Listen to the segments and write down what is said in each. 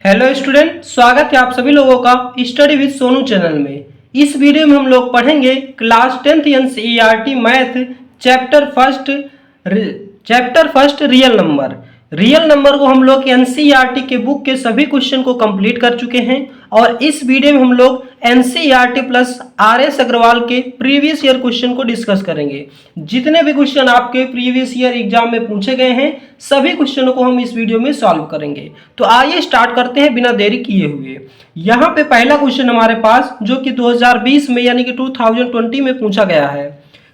Hello student, स्वागत है आप सभी लोगों का स्टडी विद सोनू चैनल में। इस वीडियो में हम लोग पढ़ेंगे class 10th NCERT math chapter first real number को हम लोग एनसीईआरटी के बुक के सभी क्वेश्चन को कंप्लीट कर चुके हैं और इस वीडियो में हम लोग एनसीईआरटी प्लस आरएस अग्रवाल के प्रीवियस ईयर क्वेश्चन को डिस्कस करेंगे। जितने भी क्वेश्चन आपके प्रीवियस ईयर एग्जाम में पूछे गए हैं सभी क्वेश्चनों को हम इस वीडियो में सॉल्व करेंगे। तो आइए स्टार्ट करते हैं बिना देरी किए हुए। यहाँ पे पहला क्वेश्चन हमारे पास जो कि 2020 में यानी कि 2020 में पूछा गया है।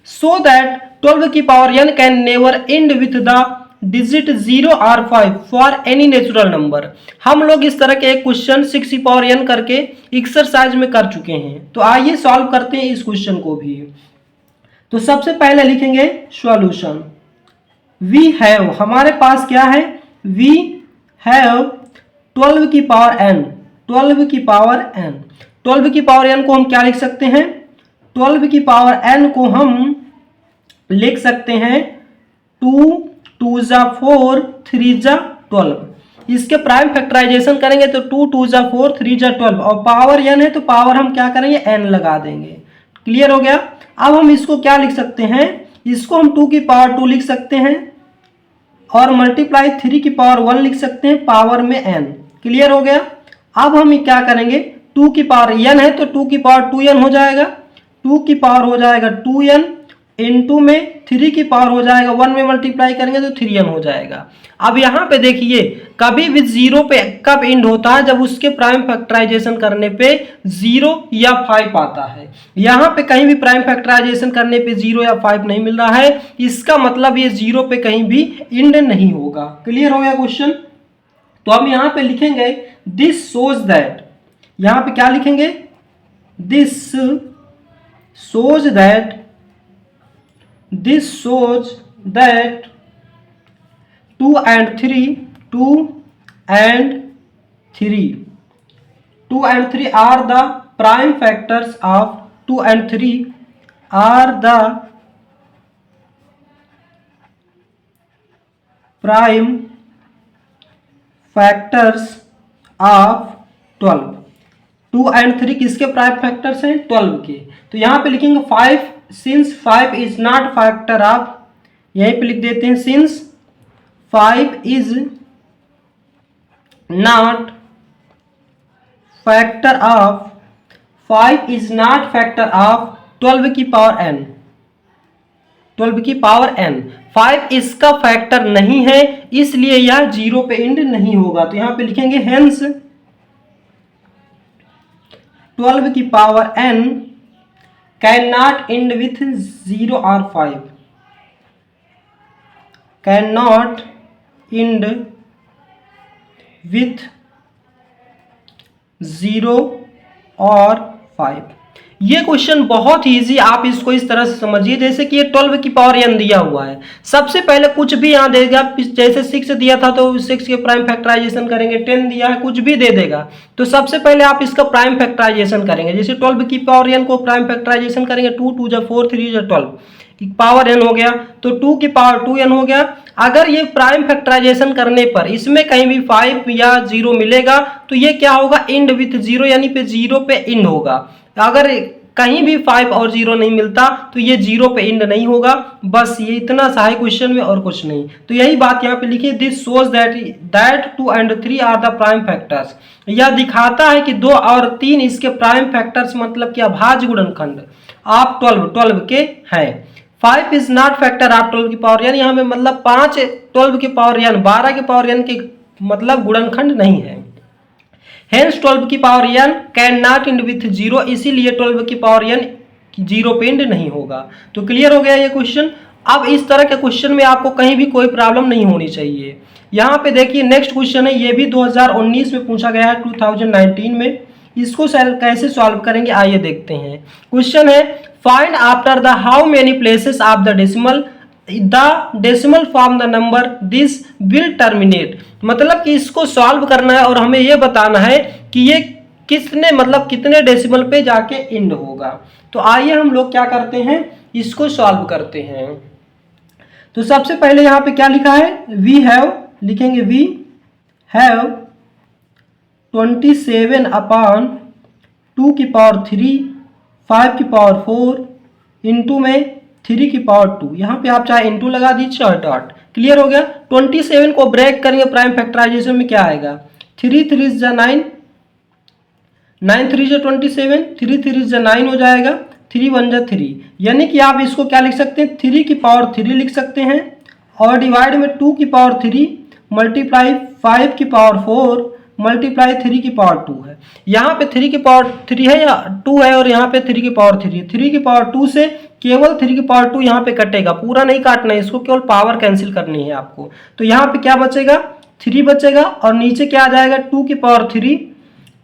सो दैट 12 की power n can never and with the digit 0 or 5 for any natural number. हम लोग इस तरह के एक क्वेश्चन 6 की पावर n करके एक्सरसाइज में कर चुके हैं। तो आइए सॉल्व करते हैं इस क्वेश्चन को भी। तो सबसे पहले लिखेंगे सॉल्यूशन। वी हैव, हमारे पास क्या है, वी हैव 12 की पावर n, 12 की पावर n, 12 की पावर n को हम क्या लिख सकते हैं, 12 की पावर n को हम लिख सकते हैं 2 2 जा 4 3 जा 12। इसके प्राइम फैक्टराइजेशन करेंगे तो 2 2 जा 4 3 जा 12 और पावर n है तो पावर हम क्या करेंगे n लगा देंगे। क्लियर हो गया। अब हम इसको क्या लिख सकते हैं, इसको हम 2 की पावर 2 लिख सकते हैं और मल्टीप्लाई 3 की पावर 1 लिख सकते हैं पावर में n। क्लियर हो गया। अब हम क्या करेंगे, 2 की पावर n है तो 2 की पावर 2n हो जाएगा, 2 की पावर हो जाएगा 2n इनटू में 3 की पावर हो जाएगा 1 में मल्टीप्लाई करेंगे तो 3n हो जाएगा। अब यहाँ पे देखिए कभी भी 0 पे कब एंड होता है, जब उसके प्राइम फैक्टराइजेशन करने पे 0 या 5 आता है। यहाँ पे कहीं भी प्राइम फैक्टराइजेशन करने पे 0 या 5 नहीं मिल रहा है, इसका मतलब ये 0 पे कहीं भी एंड नहीं होगा। क्लियर हो गया क्वेश्चन। तो हम यहाँ पे लिखेंगे दिस शोज दैट, यहाँ पे क्या लिखेंगे, this shows that, this shows that 2 and 3 are the prime factors of 2 and 3 are the prime factors of 12। 2 and 3 किसके प्राइम फैक्टर्स हैं, 12 के। तो यहाँ पे लिखेंगे 5 since 5 is not factor of, यहीं पे लिख देते हैं since 5 is not factor of, 5 is not factor of 12 की पावर n, 12 की पावर n, 5 इसका फैक्टर नहीं है इसलिए यह 0 पे एंड नहीं होगा। तो यहाँ पे लिखेंगे हेंस 12 की power n can not and with 0 और 5, कैन नॉट एंड विथ 0 और 5। ये क्वेश्चन बहुत ही इजी, आप इसको इस तरह से समझिए जैसे कि ये 12 की पावर n दिया हुआ है। सबसे पहले कुछ भी यहाँ देगा, जैसे 6 दिया था तो 6 के प्राइम फैक्टराइजेशन करेंगे, 10 दिया है कुछ भी दे देगा तो सबसे पहले आप इसका प्राइम फैक्टराइजेशन करेंगे। जैसे 12 की पावर n को प्राइम फैक्टराइजेशन करेंगे 2 2 जा 4 3 जा 12 पावर n हो गया तो 2 की पावर 2n हो गया। अगर ये प्राइम फैक्टराइजेशन करने पर इसमें कहीं भी 5 या 0 मिलेगा तो ये क्या होगा, एंड विथ 0 यानी पे 0 पे एंड होगा। अगर कहीं भी 5 और 0 नहीं मिलता तो ये 0 पे एंड नहीं होगा। बस ये इतना सा है क्वेश्चन में और कुछ नहीं। तो यही बात यहाँ पे लिखिए, this shows that 2 and 3 are the prime factors. यह दिखाता है कि 2 और 3 इसके प्राइम फैक्टर्स मतलब कि अभाज्य गुणनखंड आप 12 के हैं। 5 इज नॉट फैक्टर ऑफ 12 की पावर n, यहाँ पे मतलब 5 12 की पावर n 12 की पावर n के मतलब गुणनखंड नहीं है। हेंस 12 की power n can not and with 0, इसीलिए 12 की पावर n 0 पे एंड नहीं होगा। तो क्लियर हो गया ये क्वेश्चन। अब इस तरह के क्वेश्चन में आपको कहीं भी कोई प्रॉब्लम नहीं होनी चाहिए। यहाँ पे देखिए नेक्स्ट क्वेश्चन है, ये भी 2019 में पूछा गया है 2019 में। इसको कैसे सॉल्व करेंगे आइए देखते हैं। क्वेश्चन है find after the how many places of the decimal form the number this will terminate. मतलब कि इसको सॉल्व करना है और हमें यह बताना है कि ये कितने मतलब कितने डेसिमल पे जाके एंड होगा। तो आइए हम लोग क्या करते हैं, इसको सॉल्व करते हैं। तो सबसे पहले यहाँ पे क्या लिखा है, वी हैव लिखेंगे, वी हैव 27 अपान 2 की पावर 3, 5 की पावर 4 इंटू में 3 की पावर 2। यहाँ पे आप चाहे इंटू लगा दीजिए और डॉट। क्लियर हो गया। 27 को ब्रेक करेंगे प्राइम फैक्टराइजेशन में, क्या आएगा? 3 3 जा 9, 9 3 जा 27, 3 3 जा 9 हो जाएगा, 3 1 जा 3। यानी कि आप इसको क्या लिख सकते हैं? 3 की पावर 3 लिख सकते हैं और डिवाइड में 2 की पावर 3 मल्टीप्लाई 5 की पावर 4 मल्टीप्लाई 3 की पावर 2 है। यहाँ पे 3 की पावर 3 है या 2 है और यहाँ पे 3 की पावर 3 है। 3 की पावर 2 से केवल 3 की पावर 2 यहाँ पे कटेगा, पूरा नहीं काटना है इसको, केवल पावर कैंसिल करनी है आपको। तो यहाँ पे क्या बचेगा? 3 बचेगा और नीचे क्या आ जाएगा? 2 की पावर 3,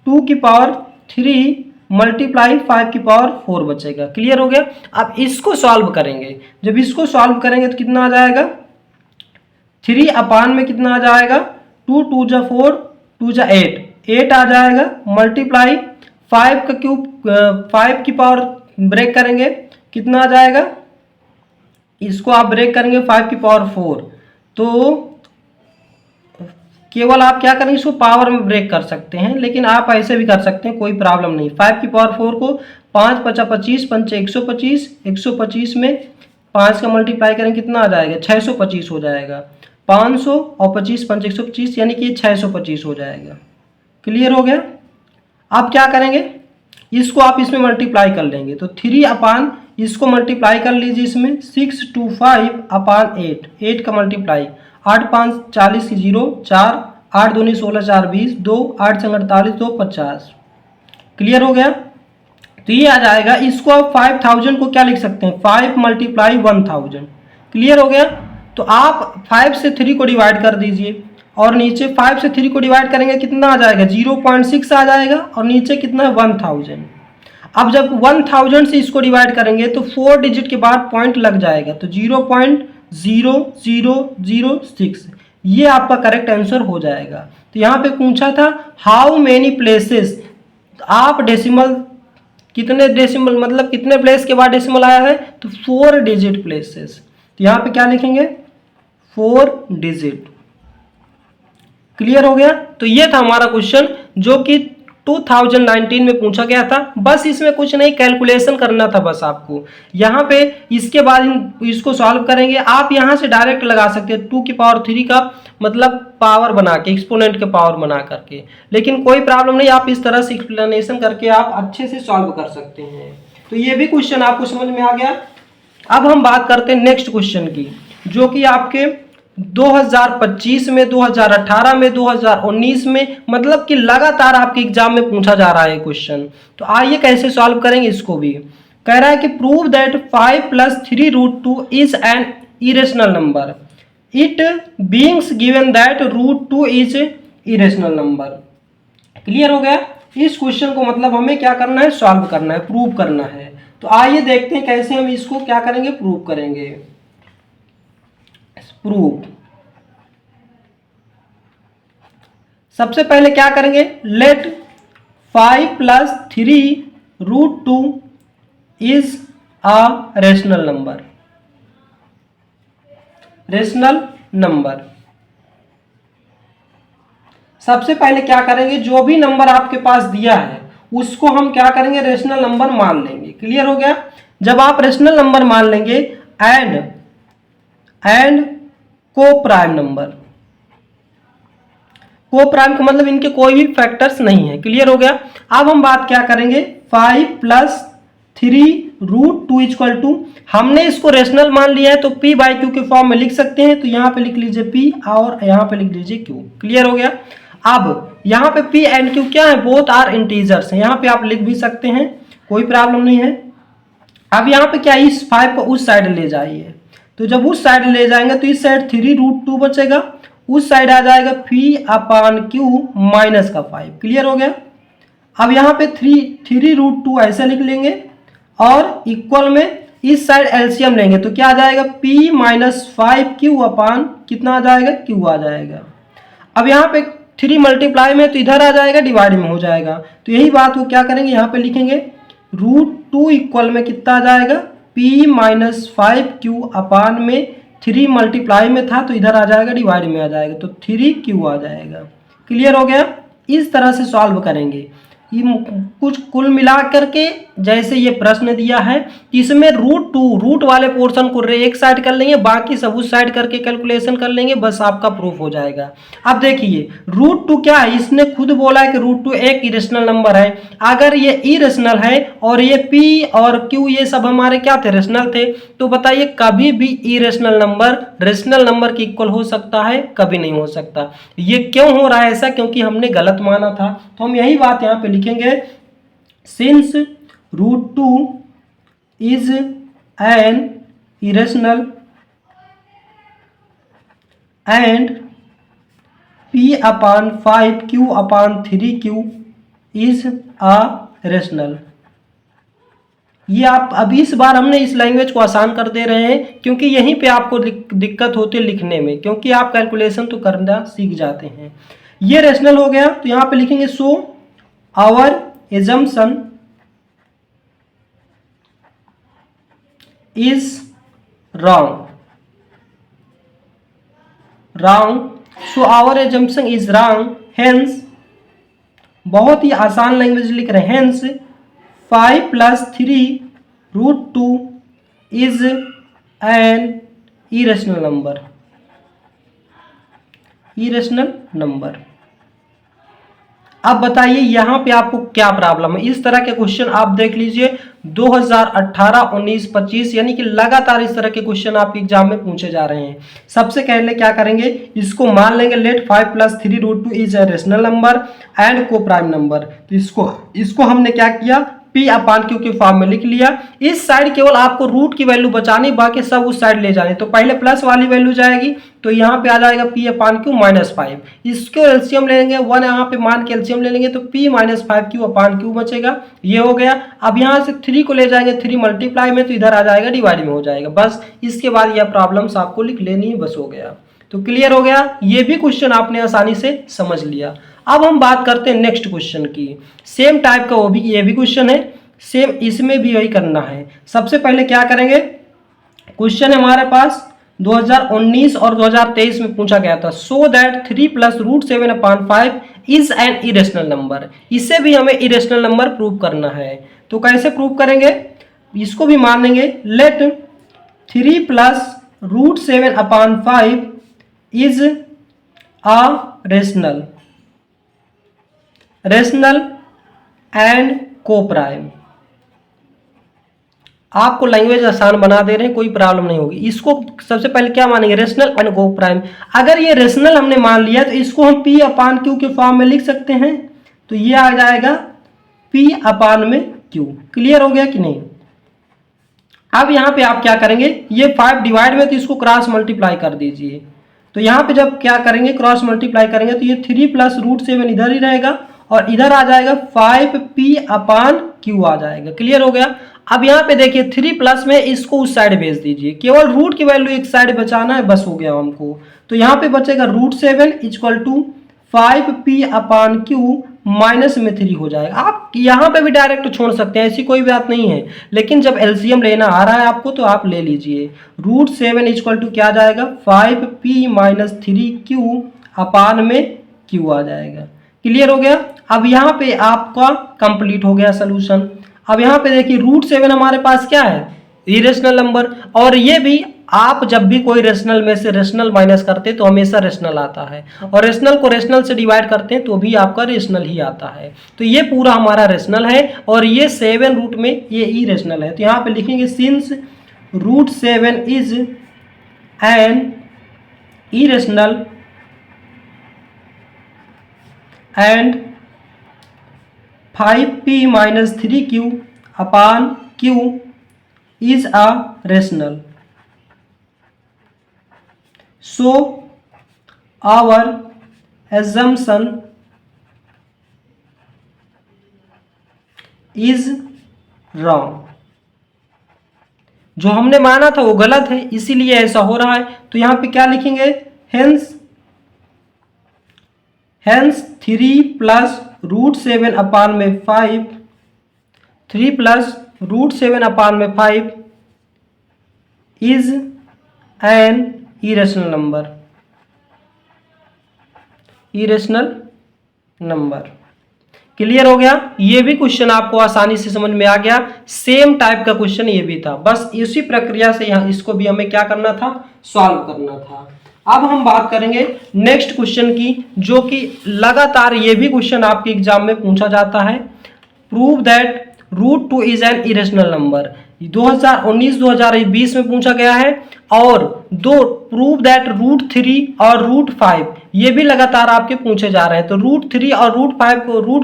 2 की पावर 3 मल्टीप्लाई 5 की पावर 4 बचेगा। क्लियर हो गया। अब इसको सॉल्व करेंगे, जब इसको सॉल्व करेंगे तो कितना आ जाएगा? 3 अपान में कितना आ जाएगा? 2 2 जा 4, 2 जा 8, 8 आ जाएगा मल्टीप्लाई 5 का क्यूब, 5 की पावर ब्रेक करेंगे कितना आ जाएगा? इसको आप ब्रेक करेंगे 5 की पावर 4, तो केवल आप क्या करेंगे? इसको पावर में ब्रेक कर सकते हैं, लेकिन आप ऐसे भी कर सकते हैं, कोई प्रॉब्लम नहीं। 5 की पावर 4 को 5 5 25, 5 125, 125 में 5 का मल्टीप्लाई करेंगे कितना आ जाएगा? 625 हो जाएगा। 500 और 25 5 125 यानी कि 625 हो जाएगा। क्लियर हो गया। आप क्या करेंगे? इसको आप इसमें मल्टीप्लाई कर लेंगे, तो 3 अपान इसको मल्टीप्लाई कर लीजिए इसमें 625 अपान 8, 8 का मल्टीप्लाई 8 5 40 की 0, 4 8 दूनी 16 4 20, 2 8 6 48, 2 50। क्लियर हो गया। तो ये आ जाएगा। इसको आप 5000 को क्या लिख सकते हैं? 5 मल्टीप्लाई 1000। क्लियर हो गया। तो आप 5 से 3 को डिवाइड कर दीजिए और नीचे 5 से 3 को डिवाइड करेंगे कितना आ जाएगा? 0.6 आ जाएगा और नीचे कितना है? 1000। अब जब 1000 से इसको डिवाइड करेंगे तो 4 डिजिट के बाद पॉइंट लग जाएगा, तो 0.0006 ये आपका करेक्ट आंसर हो जाएगा। तो यहाँ पे पूछा था हाउ मेनी प्लेसेस, आप डेसिमल कितने डेसिमल मतलब कितने प्लेस के बाद डेसिमल आया है? तो 4 डिजिट प्लेसेस। तो यहाँ पे क्या लिखेंगे? 4 डिजिट। क्लियर हो गया। तो ये था हमारा क्वेश्चन जो कि 2019 में पूछा गया था। बस इसमें कुछ नहीं, कैलकुलेशन करना था बस आपको। यहाँ पे इसके बाद इसको सॉल्व करेंगे। आप यहाँ से डायरेक्ट लगा सकते हैं 2 की पावर 3 का मतलब पावर बना के, एक्सपोनेंट के पावर बना करके, लेकिन कोई प्रॉब्लम नहीं, आप इस तरह से एक्सप्लेनेशन करके आप अच्छे से सॉल्व कर सकते हैं। तो ये भी क्वेश्चन आपको समझ में आ गया। अब हम बात करते हैं नेक्स्ट क्वेश्चन की, जो कि आपके 2025 में, 2018 में, 2019 में, मतलब कि लगातार आपके एग्जाम में पूछा जा रहा है क्वेश्चन। तो आइए कैसे सॉल्व करेंगे इसको भी। कह रहा है कि prove that 5 + 3√2 is an irrational number, it beings given that √2 is irrational number. Clear हो गया। इस क्वेश्चन को मतलब हमें क्या करना है? सॉल्व करना है, प्रूव करना है। तो आइए देखते हैं कैसे हम इसको क्या करेंगे? प्रूव करेंगे। प्रूव, सबसे पहले क्या करेंगे? Let 5 + 3√2 is a rational number. Rational number, सबसे पहले क्या करेंगे? जो भी नंबर आपके पास दिया है उसको हम क्या करेंगे? रेशनल नंबर मान लेंगे। क्लियर हो गया। जब आप रेशनल नंबर मान लेंगे एंड को प्राइम नंबर, को प्राइम का मतलब इनके कोई भी फैक्टर्स नहीं है। क्लियर हो गया। अब हम बात क्या करेंगे? 5 + 3√2 इक्वल टू, हमने इसको रेशनल मान लिया है तो p/q के फॉर्म में लिख सकते हैं। तो यहाँ पे लिख लीजिए p और यहाँ पे लिख लीजिए q। क्लियर हो गया। अब यहाँ पे p एंड q क्या है? बोथ आर इंटीजर्स हैं। यहाँ पे आप लिख भी सकते हैं, कोई प्रॉब्लम नहीं है। अब यहाँ पे क्या, इस 5 को उस साइड ले जाइए, तो जब उस साइड ले जाएंगे तो इस साइड 3√2 बचेगा, उस साइड आ जाएगा p/q माइनस का 5। क्लियर हो गया। अब यहाँ पे 3√2 ऐसे लिख लेंगे और इक्वल में इस साइड एलसीएम लेंगे तो क्या आ जाएगा? p - 5q अपान कितना आ जाएगा? q आ जाएगा। अब यहाँ पे 3 मल्टीप्लाई में तो इधर आ जाएगा, डिवाइड में हो जाएगा। तो यही बात को क्या करेंगे? यहाँ पे लिखेंगे √2 इक्वल में कितना आ जाएगा? p - 5q अपान में 3 मल्टीप्लाई में था तो इधर आ जाएगा, डिवाइड में आ जाएगा, तो 3q आ जाएगा। क्लियर हो गया। इस तरह से सॉल्व करेंगे। ये कुछ कुल मिला करके जैसे ये प्रश्न दिया है कि इसमें रूट वाले पोर्शन को एक साइड कर लेंगे, बाकी सब उस साइड करके कैलकुलेशन कर लेंगे, बस आपका प्रूफ हो जाएगा। अब देखिए √2 क्या है, इसने खुद बोला है कि √2 एक इरेशनल नंबर है। अगर ये इरेशनल है और ये P और Q ये सब हमारे क्या थे, रेशनल थे, तो बताइए कभी भी इरेशनल नंबर रेशनल नंबर के इक्वल हो सकता है? कभी नहीं हो सकता। ये क्यों हो रहा है ऐसा? क्योंकि हमने गलत माना था। तो हम यही बात यहाँ पे लिखेंगे, since √2 is an irrational and P/5 Q/3Q is a rational. ये आप अभी इस बार हमने इस लैंग्वेज को आसान कर दे रहे हैं क्योंकि यहीं पे आपको दिक्कत होती है लिखने में, क्योंकि आप कैलकुलेशन तो करना सीख जाते हैं। ये रेशनल हो गया, तो यहाँ पे लिखेंगे so our assumption is wrong. So our assumption is wrong, hence, बहुत ही आसान लैंग्वेज लिख रहे हैं, hence 5 + 3 √2 is an irrational number. अब बताइए यहाँ पे आपको क्या प्रॉब्लम है। इस तरह के क्वेश्चन आप देख लीजिए 2018, 19, 25 यानी कि लगातार इस तरह के क्वेश्चन आपके एग्जाम में पूछे जा रहे हैं। सबसे पहले क्या करेंगे, इसको मान लेंगे let 5 + 3 √2 is a rational number and coprime number. तो इसको हमने क्या किया, P/Q के फॉर्म में लिख लिया। इस साइड केवल आपको रूट की वैल्यू बचानी, बाकी सब उस साइड ले जाने। तो पहले प्लस वाली वैल्यू जाएगी, तो यहाँ पे आ जाएगा P/Q -5। इसको एलसीएम ले लेंगे, 1 यहाँ पे मान के एलसीएम ले लेंगे तो P - 5 Q/Q बचेगा। ये हो गया। अब यहाँ से 3 को ले जाएंगे, 3 मल्टीप्लाई में, तो इधर आ जाएगा डिवाइड में हो जाएगा। बस इसके बाद यह प्रॉब्लम्स आपको लिख लेनी है, बस हो गया। तो क्लियर हो गया, ये भी क्वेश्चन आपने आसानी से समझ लिया। अब हम बात करते हैं नेक्स्ट क्वेश्चन की। सेम टाइप का ये भी क्वेश्चन है, सेम इसमें भी वही करना है। सबसे पहले क्या करेंगे, क्वेश्चन हमारे पास 2019 और 2023 में पूछा गया था, so that 3 + √7/5 is an irrational number. इसे भी हमें इरेशनल नंबर प्रूव करना है। तो कैसे प्रूव करेंगे, इसको भी मान लेंगे, let 3 + √7/5 is a rational and coprime. आपको लैंग्वेज आसान बना दे रहे हैं, कोई प्रॉब्लम नहीं होगी। इसको सबसे पहले क्या मानेंगे, रेशनल एंड को प्राइम। अगर ये रेशनल हमने मान लिया तो इसको हम P/Q के फॉर्म में लिख सकते हैं। तो ये आ जाएगा P/Q। क्लियर हो गया कि नहीं। अब यहाँ पे आप क्या करेंगे, ये 5 डिवाइड में, तो इसको क्रॉस मल्टीप्लाई कर दीजिए। तो यहाँ पे जब क्या करेंगे, क्रॉस मल्टीप्लाई करेंगे, तो ये 3 + √7 इधर ही रहेगा और इधर आ जाएगा 5 P/Q आ जाएगा। क्लियर हो गया। अब यहाँ पे देखिए 3 प्लस में इसको उस साइड भेज दीजिए, केवल रूट की वैल्यू एक साइड बचाना है, बस हो गया हमको। तो यहाँ पे बचेगा √7 = 5 P/Q माइनस में 3 हो जाएगा। आप यहाँ पे भी डायरेक्ट छोड़ सकते हैं, ऐसी कोई बात नहीं है, लेकिन जब एलसीएम लेना आ रहा है आपको तो आप ले लीजिए। √7 = क्या जाएगा, 5 P - 3Q/Q आ जाएगा। क्लियर हो गया। अब यहाँ पे आपका कंप्लीट हो गया सोल्यूशन। अब यहाँ पे देखिए √7 हमारे पास क्या है, इरेशनल नंबर, और ये भी आप जब भी कोई रेशनल में से रेशनल माइनस करते हैं तो हमेशा रेशनल आता है, और रेशनल को रेशनल से डिवाइड करते हैं तो भी आपका रेशनल ही आता है। तो ये पूरा हमारा रेशनल है और ये 7 रूट में ये इरेशनल है। तो यहाँ पे लिखेंगे since √7 is an irrational and 5 P - 3Q/Q is a rational, so our assumption is wrong। जो हमने माना था वो गलत है, इसीलिए ऐसा हो रहा है। तो यहाँ पे क्या लिखेंगे, hence 3 + √7/5 3 + √7/5 is an irrational number. Clear हो गया। ये भी क्वेश्चन आपको आसानी से समझ में आ गया। सेम टाइप का क्वेश्चन ये भी था, बस इसी प्रक्रिया से यहाँ इसको भी हमें क्या करना था, सॉल्व करना था। अब हम बात करेंगे नेक्स्ट क्वेश्चन की, जो कि लगातार ये भी क्वेश्चन आपके एग्जाम में पूछा जाता है। Prove that root 2 is an irrational number. 2019-2020 में पूछा गया है। और दो प्रूव दैट रूट 3 और रूट 5 ये भी लगातार आपके पूछे जा रहे हैं। तो रूट 3 और रूट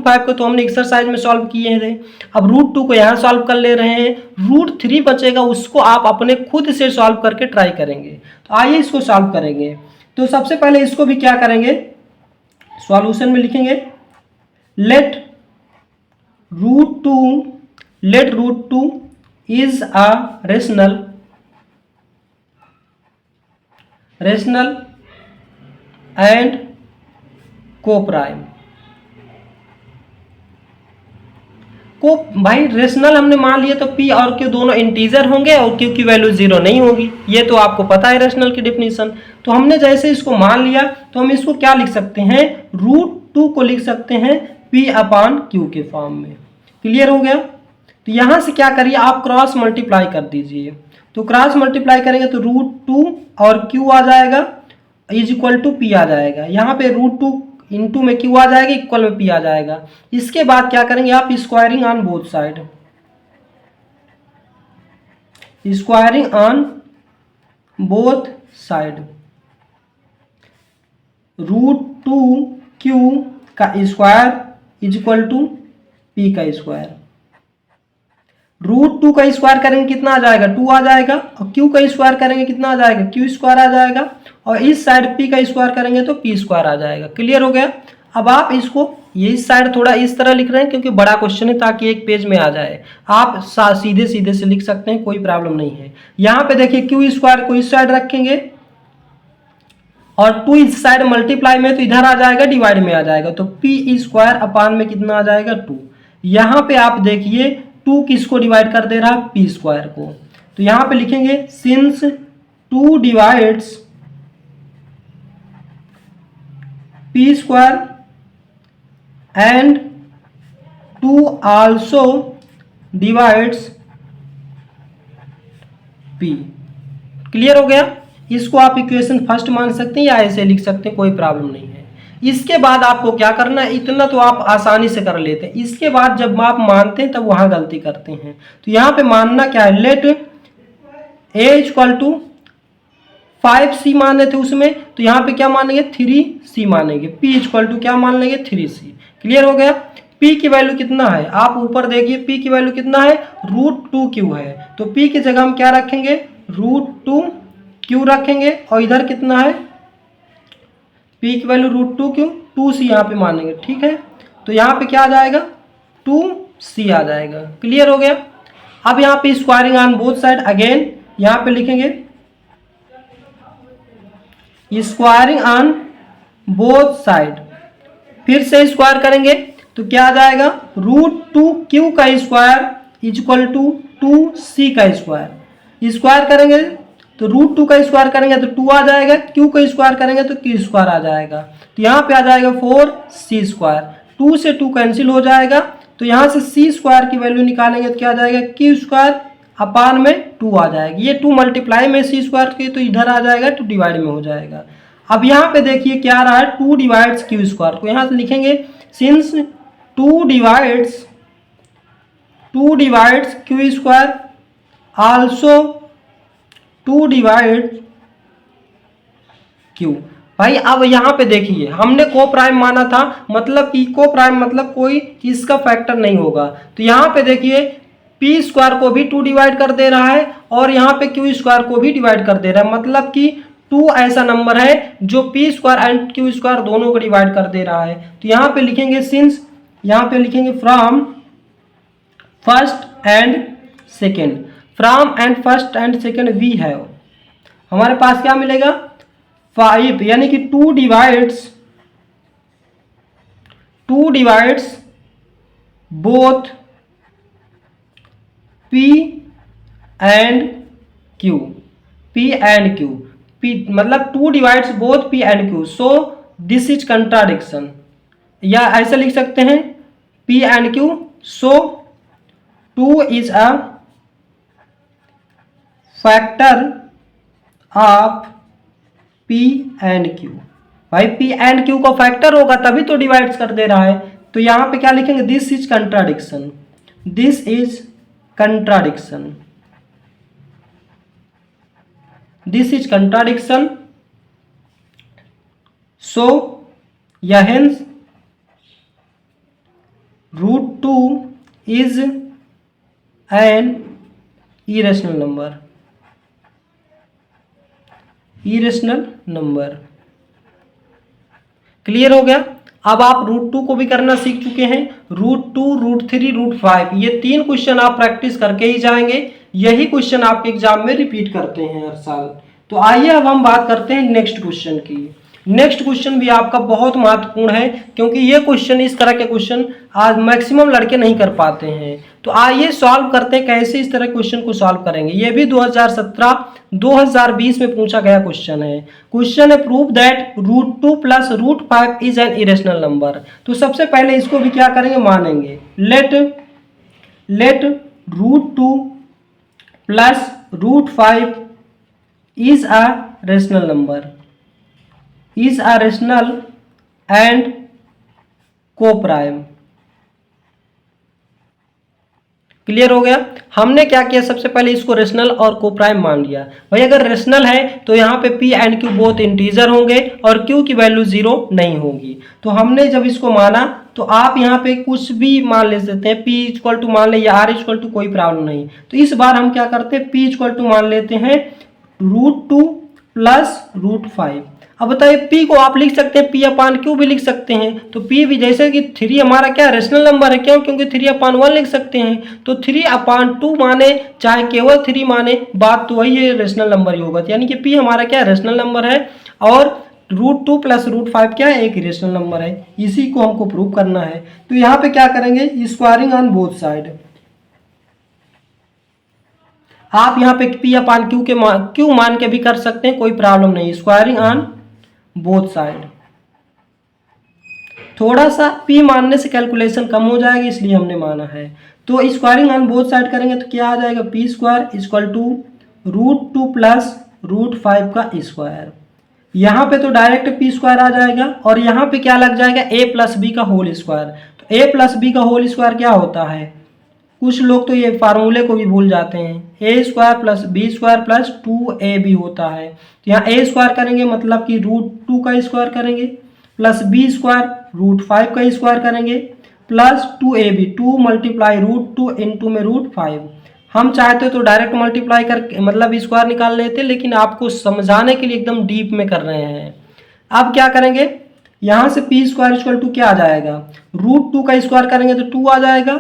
5 को तो हमने एक्सरसाइज में सॉल्व किए थे, अब रूट 2 को यहाँ सॉल्व कर ले रहे हैं। रूट 3 बचेगा, उसको आप अपने खुद से सॉल्व करके ट्राई करेंगे। तो आइए इसको सॉल्व करेंगे। तो सबसे पहले इसको भी क्या करेंगे, सॉल्यूशन में लिखेंगे let root two is a rational and co-prime। को भाई रेशनल हमने मान लिया तो p और q दोनों इंटीजर होंगे और q की वैल्यू 0 नहीं होगी, ये तो आपको पता है रेशनल की डेफिनेशन। तो हमने जैसे इसको मान लिया तो हम इसको क्या लिख सकते हैं, रूट 2 को लिख सकते हैं p/q के फॉर्म में। क्लियर हो गया। तो यहां से क्या करिए, आप क्रॉस मल्टीप्लाई कर दीजिए। तो क्रॉस मल्टीप्लाई करेंगे तो रूट 2 और q आ जाएगा इज इक्वल टू p आ जाएगा। यहाँ पे रूट 2 इंटू में q आ जाएगा, इक्वल में p आ जाएगा। इसके बाद क्या करेंगे आप, squaring on both side, squaring on both side. Root 2q का square is equal to p का स्क्वायर। रूट 2 का स्क्वायर करेंगे कितना आ जाएगा, 2 आ जाएगा। और q का स्क्वायर करेंगे कितना आ जाएगा, q स्क्वायर आ जाएगा। और इस साइड p का स्क्वायर करेंगे तो p स्क्वायर आ जाएगा। क्लियर हो गया। अब आप इसको ये इस साइड थोड़ा इस तरह लिख रहे हैं क्योंकि बड़ा क्वेश्चन है, ताकि एक पेज में आ जाए। आप सीधे सीधे से लिख सकते हैं, कोई प्रॉब्लम नहीं है। यहाँ पे देखिए q स्क्वायर को इस साइड रखेंगे और 2 इस साइड मल्टीप्लाई में तो इधर आ जाएगा, डिवाइड में आ जाएगा। तो p स्क्वायर अपान में कितना आ जाएगा, 2। यहाँ पे आप देखिए 2 किसको डिवाइड कर दे रहा है, p स्क्वायर को। तो यहाँ पे लिखेंगे since 2 divides p square and 2 also divides p। Clear हो गया। इसको आप इक्वेशन फर्स्ट मान सकते हैं या ऐसे लिख सकते हैं, कोई प्रॉब्लम नहीं है। इसके बाद आपको क्या करना है, इतना तो आप आसानी से कर लेते हैं। इसके बाद जब आप मानते हैं तब वहां गलती करते हैं। तो यहाँ पे मानना क्या है, late a equal to 5c माने थे उसमें, तो यहाँ पे क्या मानेंगे, 3c मानेंगे। p इक्वल टू क्या मान लेंगे, 3c। क्लियर हो गया। p की वैल्यू कितना है, आप ऊपर देखिए p की वैल्यू कितना है, रूट 2q है। तो p की जगह हम क्या रखेंगे, रूट 2q रखेंगे। और इधर कितना है, p की वैल्यू रूट 2q, 2c यहाँ पे मानेंगे। ठीक है। तो यहाँ पे क्या आ जाएगा, 2c आ जाएगा। क्लियर हो गया। अब यहाँ पे squaring on both side, again यहाँ पे लिखेंगे स्क्वायरिंग ऑन बोथ साइड। फिर से स्क्वायर करेंगे तो क्या आ जाएगा, रूट 2q का square is equal to 2c का स्क्वायर। स्क्वायर करेंगे तो रूट 2 का स्क्वायर करेंगे तो 2 आ जाएगा, q का स्क्वायर करेंगे तो q स्क्वायर आ जाएगा। तो यहाँ पे आ जाएगा 4c स्क्वायर। 2 से 2 कैंसिल हो जाएगा। तो यहाँ से c स्क्वायर की वैल्यू निकालेंगे तो क्या आ जाएगा, q स्क्वायर अपान में 2 आ जाएगी। ये 2 मल्टीप्लाई में c स्क्वायर के तो इधर आ जाएगा, 2 डिवाइड में हो जाएगा। अब यहाँ पे देखिए क्या आ रहा है, 2 डिवाइड्स q स्क्वायर को यहाँ से लिखेंगे since 2 divides q square also 2 divide q। भाई अब यहाँ पे देखिए हमने को प्राइम माना था, मतलब कि को प्राइम मतलब कोई चीज का फैक्टर नहीं होगा। तो यहाँ पे देखिए p स्क्वायर को भी 2 डिवाइड कर दे रहा है और यहाँ पे q स्क्वायर को भी डिवाइड कर दे रहा है, मतलब कि 2 ऐसा नंबर है जो p square and q square दोनों को डिवाइड कर दे रहा है। तो यहाँ पे लिखेंगे सिंस, यहाँ पे लिखेंगे from first and second. From and first and second we have, हमारे पास क्या मिलेगा, 5, यानी कि 2 divides both p and q। p मतलब 2 divides both p and q। So this is contradiction. या ऐसे लिख सकते हैं P and Q, so 2 is a factor of P and Q। भाई P and Q का फैक्टर होगा तभी तो डिवाइड्स कर दे रहा है। तो यहां पे क्या लिखेंगे, this is contradiction, this is contradiction, this is contradiction. So या hence √2 is an irrational number, irrational number। Clear हो गया। अब आप √2 को भी करना सीख चुके हैं। √2, √3, √5 ये 3 क्वेश्चन आप प्रैक्टिस करके ही जाएंगे। यही क्वेश्चन आपके एग्जाम में रिपीट करते हैं हर साल। तो आइए अब हम बात करते हैं नेक्स्ट क्वेश्चन की। नेक्स्ट क्वेश्चन भी आपका बहुत महत्वपूर्ण है, क्योंकि ये क्वेश्चन, इस तरह के क्वेश्चन आज मैक्सिमम लड़के नहीं कर पाते हैं। तो आइए सॉल्व करते हैं, कैसे इस तरह क्वेश्चन को सॉल्व करेंगे। ये भी 2017-2020 में पूछा गया क्वेश्चन है। क्वेश्चन है prove that √2 + √5 is an irrational number. तो सबसे पहले इसको भी क्या करेंगे, मानेंगे। Late √2 + √5 is a rational number, is a rational and co-prime। Clear हो गया। हमने क्या किया, सबसे पहले इसको रेशनल और कोप्राइम मान लिया। भाई अगर रेशनल है तो यहाँ पे P and Q both integer होंगे और Q की वैल्यू 0 नहीं होगी। तो हमने जब इसको माना तो आप यहाँ पे कुछ भी मान ले सकते हैं, P = मान ले या R = कोई प्रॉब्लम नहीं। तो इस बार हम क्या करते हैं, P = मान लेते हैं √2 + √5। अब बताइए P को आप लिख सकते हैं P/Q भी लिख सकते हैं। तो P भी जैसे कि 3 हमारा क्या रेशनल नंबर है, क्यों, क्योंकि 3/1 लिख सकते हैं। तो 3/2 माने चाहे केवल 3 माने, बात तो वही है, रेशनल नंबर ही होगा। यानी कि P हमारा क्या रेशनल नंबर है और √2 + √5 क्या है, एक रेशनल नंबर है। इसी को हमको प्रूव करना है। तो यहाँ पे क्या करेंगे, स्क्वायरिंग ऑन बोथ साइड। आप यहाँ पे P/Q के Q मान के भी कर सकते हैं, कोई प्रॉब्लम नहीं। Squaring on both side. थोड़ा सा P मानने से कैलकुलेशन कम हो जाएगी, इसलिए हमने माना है। तो स्क्वायरिंग ऑन बोथ साइड करेंगे तो क्या आ जाएगा, P² = √2 + √5 का स्क्वायर। यहाँ पे तो डायरेक्ट P² आ जाएगा और यहाँ पे क्या लग जाएगा, A + B का होल स्क्वायर। तो A + B का होल स्क्वायर क्या होता है, कुछ लोग तो ये फार्मूले को भी भूल जाते हैं। A² + B² + 2AB होता है। तो यहाँ A² करेंगे मतलब कि √2 का स्क्वायर करेंगे, प्लस B² √5 का स्क्वायर करेंगे, प्लस 2AB, 2 × √2 इंटू में √5। हम चाहते तो डायरेक्ट मल्टीप्लाई करके मतलब स्क्वायर निकाल लेते, लेकिन आपको समझाने के लिए एकदम डीप में कर रहे हैं। अब क्या करेंगे, यहाँ से P² = क्या आ जाएगा, √2 का स्क्वायर करेंगे तो 2 आ जाएगा,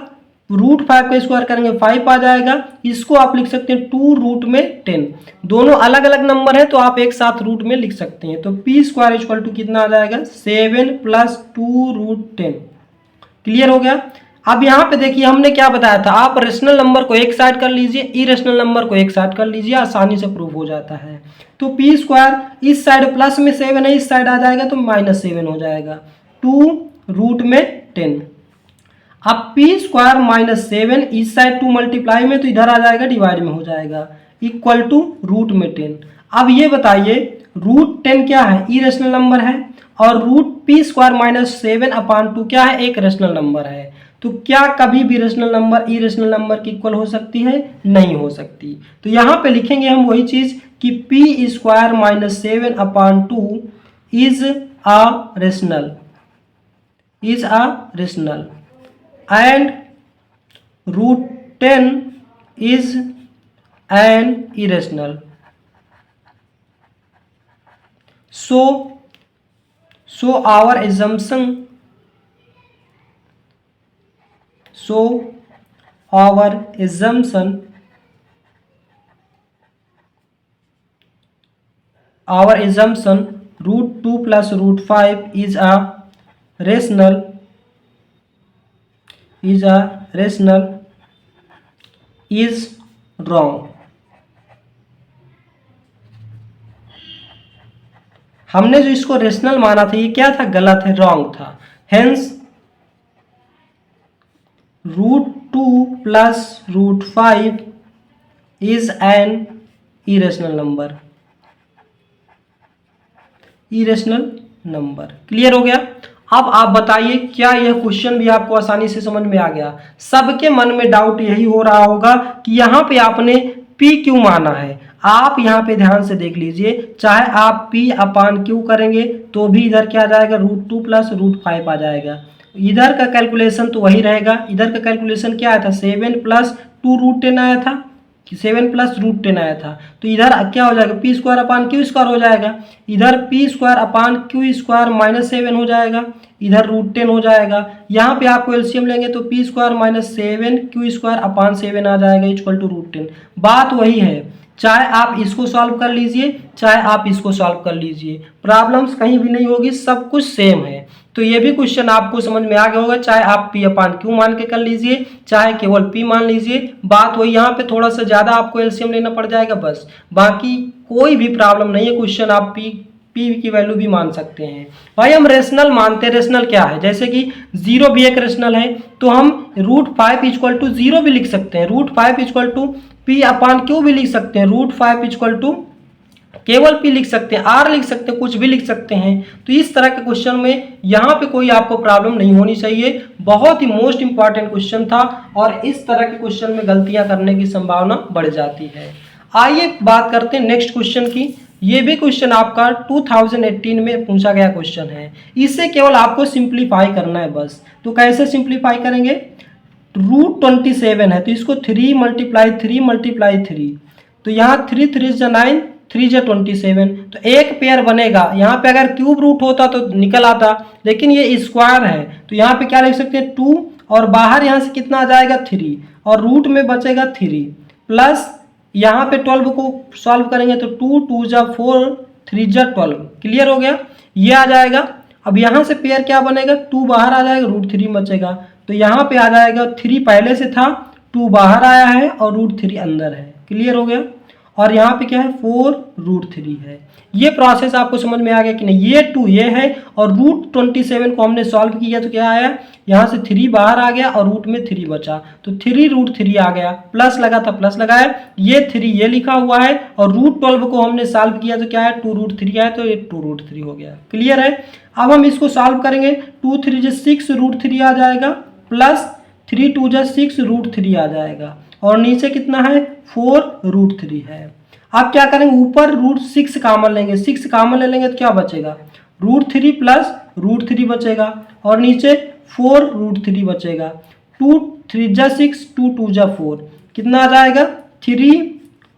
√5 का स्क्वायर करेंगे 5 आ जाएगा। इसको आप लिख सकते हैं 2√10। दोनों अलग अलग नंबर है तो आप एक साथ रूट में लिख सकते हैं। तो P² = कितना आ जाएगा, 7 + 2√10। क्लियर हो गया। अब यहाँ पे देखिए हमने क्या बताया था, आप रेशनल नंबर को एक साइड कर लीजिए, इरेशनल नंबर को एक साइड कर लीजिए, आसानी से प्रूव हो जाता है। तो P² इस साइड प्लस में 7 है, इस साइड आ जाएगा तो -7 हो जाएगा, 2√10। अब P² -7 इस साइड 2 मल्टीप्लाई में तो इधर आ जाएगा, डिवाइड में हो जाएगा, =√10। अब ये बताइए √10 क्या है, इरेशनल नंबर है और P² -7/2 क्या है, एक रेशनल नंबर है। तो क्या कभी भी रेशनल नंबर इरेशनल नंबर की इक्वल हो सकती है, नहीं हो सकती। तो यहाँ पे लिखेंगे हम वही चीज कि P² -7/2 is a rational, is a rational and √10 is an irrational। So our assumption, √2 + √5 is a rational, is wrong। हमने जो इसको रेशनल माना था ये क्या था, गलत है, रॉन्ग था। Hence √2 plus √5 is an irrational number. Irrational number clear हो गया। अब आप बताइए क्या यह क्वेश्चन भी आपको आसानी से समझ में आ गया। सबके मन में डाउट यही हो रहा होगा कि यहाँ पे आपने P क्यों माना है। आप यहाँ पे ध्यान से देख लीजिए, चाहे आप P अपान क्यू करेंगे तो भी इधर क्या आ जाएगा, √2 प्लस √5 आ जाएगा। इधर का कैलकुलेशन तो वही रहेगा। इधर का कैलकुलेशन क्या आया था, 7 प्लस 2√10 आया था, 7 प्लस √10 आया था। तो इधर क्या हो जाएगा, P square upon Q square हो जाएगा। इधर P square upon Q square -7 हो जाएगा, इधर √10 हो जाएगा। यहाँ पे आपको एलसीएम लेंगे तो P square -7 Q square upon 7 आ जाएगा इक्वल टू √10। बात वही है, चाहे आप इसको सॉल्व कर लीजिए चाहे आप इसको सॉल्व कर लीजिए, प्रॉब्लम्स कहीं भी नहीं होगी, सब कुछ सेम है। तो ये भी क्वेश्चन आपको समझ में आ गया होगा, चाहे आप P अपान क्यू मान के कर लीजिए चाहे केवल P मान लीजिए, बात वही। यहाँ पे थोड़ा सा ज़्यादा आपको एलसीएम लेना पड़ जाएगा बस, बाकी कोई भी प्रॉब्लम नहीं है। क्वेश्चन आप P की वैल्यू भी मान सकते हैं। भाई हम रेशनल मानते हैं, रेशनल क्या है, जैसे कि 0 भी एक रेशनल है तो हम √5 इक्वल टू 0 भी लिख सकते हैं, √5 equal to P upon Q भी लिख सकते हैं, √5 इक्वल टू केवल P लिख सकते हैं, R लिख सकते हैं, कुछ भी लिख सकते हैं। तो इस तरह के क्वेश्चन में यहाँ पे कोई आपको प्रॉब्लम नहीं होनी चाहिए। बहुत ही मोस्ट इंपॉर्टेंट क्वेश्चन था और इस तरह के क्वेश्चन में गलतियां करने की संभावना बढ़ जाती है। आइए बात करते हैं नेक्स्ट क्वेश्चन की। ये भी क्वेश्चन आपका 2018 में पूछा गया क्वेश्चन है। इसे केवल आपको सिंप्लीफाई करना है बस। तो कैसे सिंप्लीफाई करेंगे, √27 है तो इसको 3 × 3 तो यहाँ 3 3 9 3 27, तो एक पेयर बनेगा। यहाँ पे अगर क्यूब रूट होता तो निकल आता, लेकिन ये स्क्वायर है तो यहाँ पे क्या लिख सकते हैं 2, और बाहर यहाँ से कितना आ जाएगा 3, और रूट में बचेगा 3 प्लस यहाँ पे 12 को सॉल्व करेंगे तो 2 2 जा 4 3 जा 12, क्लियर हो गया, ये आ जाएगा। अब यहाँ से पेयर क्या बनेगा, 2 बाहर आ जाएगा, √3 बचेगा, तो यहाँ पे आ जाएगा 3 पहले से था, 2 बाहर आया है और √3 अंदर है, क्लियर हो गया। और यहाँ पे क्या है 4√3 है। ये प्रोसेस आपको समझ में आ गया कि नहीं, ये 2 ये है और √27 को हमने सॉल्व किया तो क्या आया, यहाँ से 3 बाहर आ गया और रूट में 3 बचा तो 3√3 आ गया, प्लस लगा था प्लस लगाया, ये 3 ये लिखा हुआ है और √12 को हमने सॉल्व किया तो क्या है 2√3 आया, तो ये 2√3 हो गया, क्लियर है। अब हम इसको सॉल्व करेंगे, 2 3 जा 6√3 आ जाएगा प्लस 3 2 जा 6√3 आ जाएगा, और नीचे कितना है 4√3 है। अब क्या करेंगे, ऊपर √6 कामन लेंगे, 6 कामन ले लेंगे तो क्या बचेगा, √3 प्लस √3 बचेगा, और नीचे 4√3 बचेगा। 2 3 जा 6 2 2 जा 4 कितना आ जाएगा 3,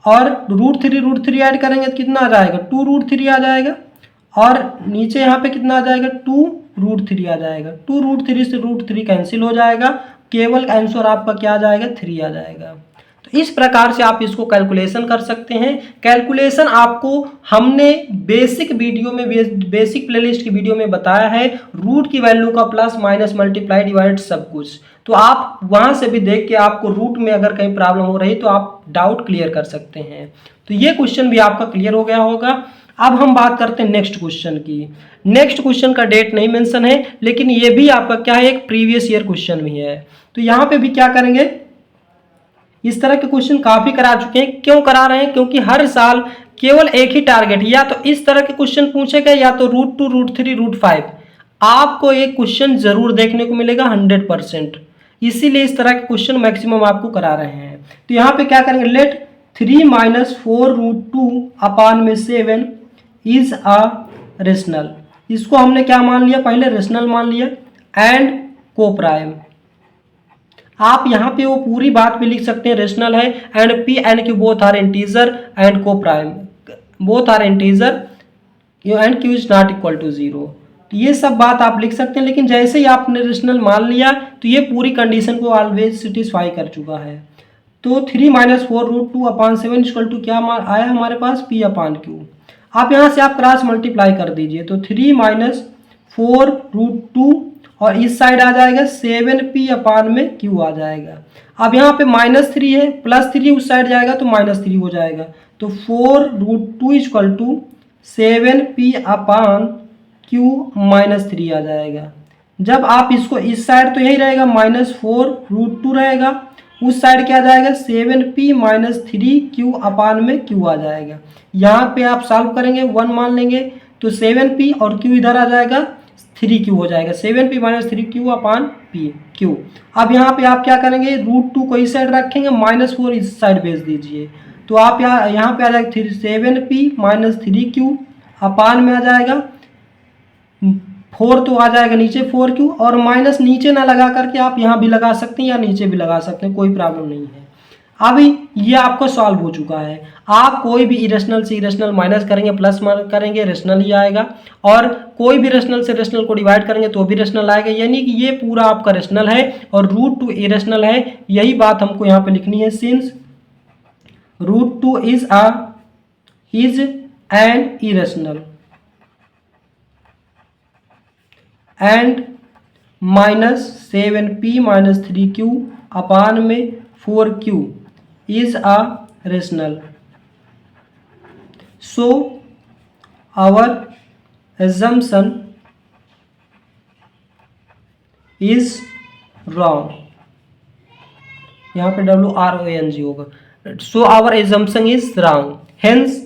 और √3 ऐड करेंगे तो कितना आ जाएगा 2√3 आ जाएगा, और नीचे यहाँ पे कितना आ जाएगा 2√3 आ जाएगा। 2√3 से √3 कैंसिल हो जाएगा, केवल आंसर आपका क्या आ जाएगा 3 आ जाएगा। तो इस प्रकार से आप इसको कैलकुलेशन कर सकते हैं। कैलकुलेशन आपको हमने बेसिक वीडियो में, बेसिक प्लेलिस्ट की वीडियो में बताया है, रूट की वैल्यू का प्लस माइनस मल्टीप्लाई डिवाइड सब कुछ, तो आप वहां से भी देख के आपको रूट में अगर कहीं प्रॉब्लम हो रही तो आप डाउट क्लियर कर सकते हैं। तो ये क्वेश्चन भी आपका क्लियर हो गया होगा। अब हम बात करते हैं नेक्स्ट क्वेश्चन की। नेक्स्ट क्वेश्चन का डेट नहीं मेंशन है, लेकिन ये भी आपका क्या है, एक प्रीवियस ईयर क्वेश्चन भी है। तो यहाँ पे भी क्या करेंगे, इस तरह के क्वेश्चन काफी करा चुके हैं। क्यों करा रहे हैं, क्योंकि हर साल केवल एक ही टारगेट, या तो इस तरह के क्वेश्चन पूछेगा या तो √2 √3 √5 आपको एक क्वेश्चन जरूर देखने को मिलेगा 100%। इसीलिए इस तरह के क्वेश्चन मैक्सिमम आपको करा रहे हैं। तो यहाँ पे क्या करेंगे, लेट 3 - 4√2 अपान में 7 इज अ रेशनल। इसको हमने क्या मान लिया, पहले रेशनल मान लिया, एंड को प्राइम। आप यहाँ पे वो पूरी बात भी लिख सकते हैं, रेशनल है, and P and Q both are integer and coprime, both are integer and Q is not equal to 0। तो ये सब बात आप लिख सकते हैं, लेकिन जैसे ही आपने रेशनल मान लिया तो ये पूरी कंडीशन को ऑलवेज सेटिस्फाई कर चुका है। तो 3 - 4√2 अपान 7 इक्वल टू क्या आया हमारे पास, P अपान Q। आप यहाँ से आप क्रॉस मल्टीप्लाई कर दीजिए, तो 3 - 4√2 और इस साइड आ जाएगा 7P अपान में Q आ जाएगा। अब यहाँ पे -3 है, +3 उस साइड जाएगा तो -3 हो जाएगा, तो 4√2 equal to 7P upon Q -3 आ जाएगा। जब आप इसको इस साइड तो यही रहेगा -4√2 रहेगा, उस साइड क्या आ जाएगा 7p - 3q अपान में q आ जाएगा। यहाँ पे आप सॉल्व करेंगे 1 मान लेंगे तो 7p और q इधर आ जाएगा 3q हो जाएगा, 7p - 3q अपान q। अब यहाँ पे आप क्या करेंगे √2 को इस साइड रखेंगे, -4 इस साइड भेज दीजिए तो आप यहाँ पे आ जाएगा 7p - 3q अपान में आ जाएगा 4 तो आ जाएगा नीचे 4q, और माइनस नीचे ना लगा करके आप यहाँ भी लगा सकते हैं या नीचे भी लगा सकते हैं, कोई प्रॉब्लम नहीं है। अभी ये आपको सॉल्व हो चुका है। आप कोई भी इरेशनल से इरेशनल माइनस करेंगे प्लस करेंगे रेशनल ही आएगा, और कोई भी रेशनल से रेशनल को डिवाइड करेंगे तो भी रेशनल आएगा, यानी कि ये पूरा आपका रेशनल है और √2 इरेशनल है। यही बात हमको यहाँ पे लिखनी है, since √2 is an irrational and -7p - 3q अपान में 4q is a rational, so our assumption is wrong। यहाँ पे WRONG होगा, so our assumption is wrong, hence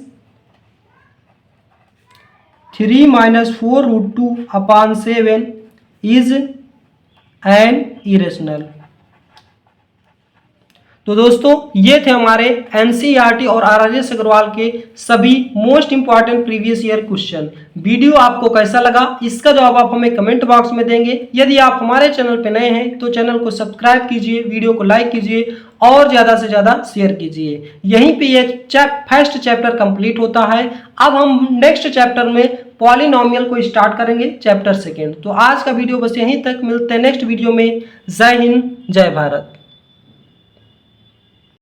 3 - 4√2 upon 7 is an irrational। तो दोस्तों ये थे हमारे एनसीईआरटी और आरएस अग्रवाल के सभी most important previous year question. Video आपको कैसा लगा इसका जवाब आप हमें कमेंट बॉक्स में देंगे। यदि आप हमारे चैनल पर नए हैं तो चैनल को सब्सक्राइब कीजिए, वीडियो को लाइक कीजिए और ज़्यादा से ज़्यादा शेयर कीजिए। यहीं पे ये फर्स्ट चैप्टर कंप्लीट होता है। अब हम नेक्स्ट चैप्टर में पॉलिनोमियल को स्टार्ट करेंगे, चैप्टर 2। तो आज का वीडियो बस यहीं तक, मिलते हैं नेक्स्ट वीडियो में। जय हिंद, जय भारत।